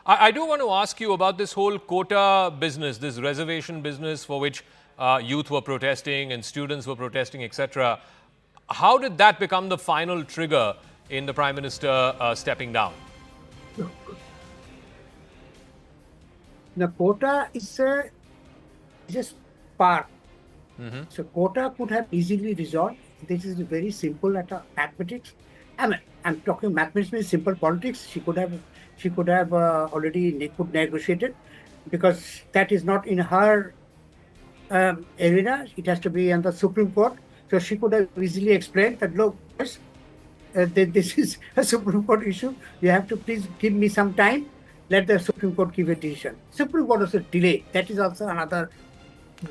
I do want to ask you about this whole quota business, this reservation business for which youth were protesting and students were protesting, etc. How did that become the final trigger in the Prime Minister stepping down? The quota is just spark. So quota could have easily resolved. This is very simple at mathematics. I mean, I'm talking mathematics means simple politics. She could have already negotiated, because that is not in her arena. It has to be in the Supreme Court. So she could have easily explained that, look, this is a Supreme Court issue. You have to please give me some time. Let the Supreme Court give a decision. Supreme Court was a delay. That is also another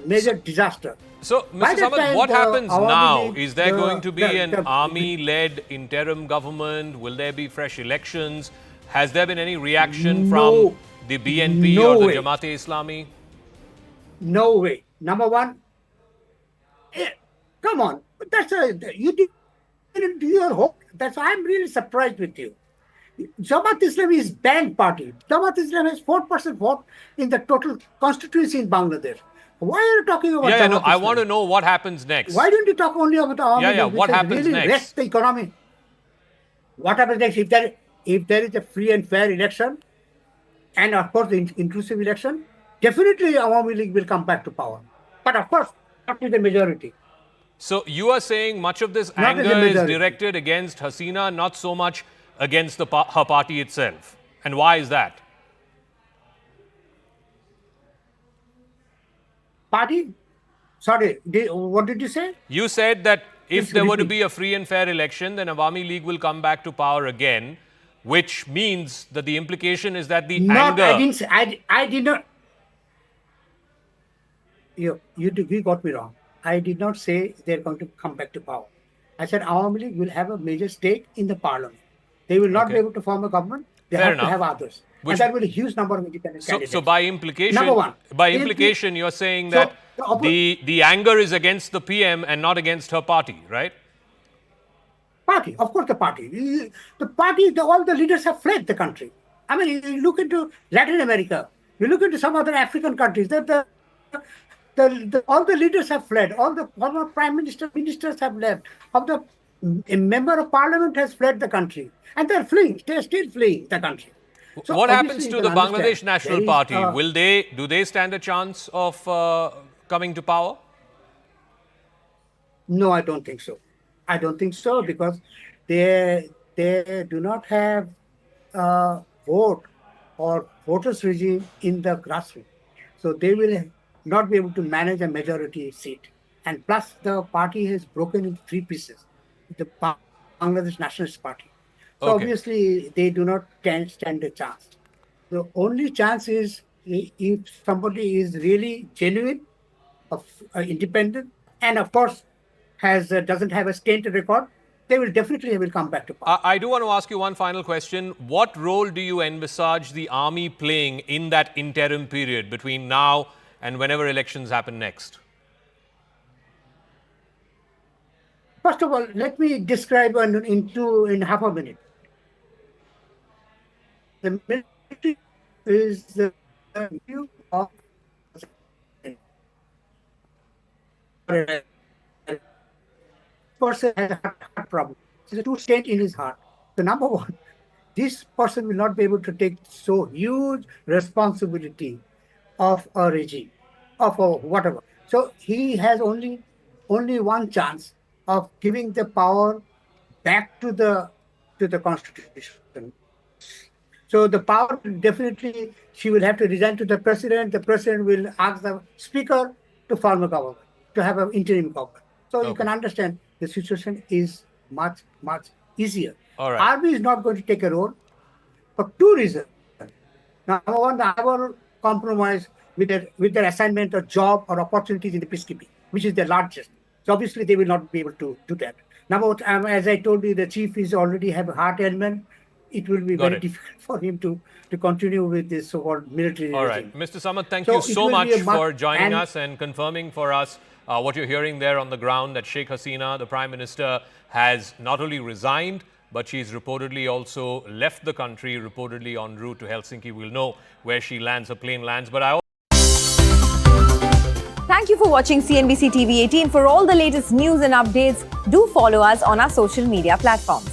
major disaster. So, Mr. Samad, what happens now? Is there going to be an army-led interim government? Will there be fresh elections? Has there been any reaction from the BNP or the Jamaat-e-Islami? No way. Number one, come on. You didn't do your hope. That's why I'm really surprised with you. Jamaat-e-Islami is banned party. Jamaat-e-Islami has 4% vote in the total constituency in Bangladesh. Why are you talking about Jamaat-e-Islami? No, I want to know what happens next. Why don't you talk only about the army? What happens really next? Rest the economy. What happens next? If there is a free and fair election, and of course the inclusive election, definitely Awami League will come back to power. But of course, not with the majority. So you are saying much of this anger is directed against Hasina, not so much against her party itself. And why is that? Party? Sorry, what did you say? You said that if there were to be a free and fair election, then Awami League will come back to power again, which means that the implication is that the anger... I did not... You got me wrong. I did not say they're going to come back to power. I said Awami League will have a major stake in the parliament. They will not be able to form a government. They have to have others. And there will be a huge number of independent candidates. So by implication, Number one, you're saying that the anger is against the PM and not against her party, right? Party, of course the party. All the leaders have fled the country. I mean, you look into Latin America, you look into some other African countries, all the leaders have fled. All the former prime ministers have left. A member of parliament has fled the country. And they're fleeing. They're still fleeing the country. So what happens to the Bangladesh National Party? Do they stand a chance of coming to power? No, I don't think so. I don't think so, because they do not have vote or voters regime in the grassroots. So they will not be able to manage a majority seat. And plus, the party has broken into 3 pieces. The Bangladesh Nationalist Party. So obviously, they do not stand a chance. The only chance is if somebody is really genuine, independent, and of course doesn't have a tainted record, they will definitely come back to power. I do want to ask you one final question. What role do you envisage the army playing in that interim period between now and whenever elections happen next? First of all, let me describe in half a minute. The military is the view of person has a heart problem. There's a 2 stent in his heart. So number one, this person will not be able to take so huge responsibility of a regime, of a whatever. So he has only one chance of giving the power back to the constitution. So the power, definitely, she will have to resign to the president. The president will ask the speaker to form a government, to have an interim government. So you can understand the situation is much, much easier. All right. Army is not going to take a role for 2 reasons. Number one, the army will compromise with their assignment or job or opportunities in the peacekeeping, which is the largest. So obviously, they will not be able to do that. Number one, as I told you, the chief is already have a heart ailment. It will be very difficult for him to continue with this so-called military regime. All right. Mr. Samad, thank you so much for joining us and confirming for us what you're hearing there on the ground, that Sheikh Hasina, the Prime Minister, has not only resigned, but she's reportedly also left the country, reportedly en route to Helsinki. We'll know where she lands, her plane lands. But Thank you for watching CNBC TV 18. For all the latest news and updates, do follow us on our social media platforms.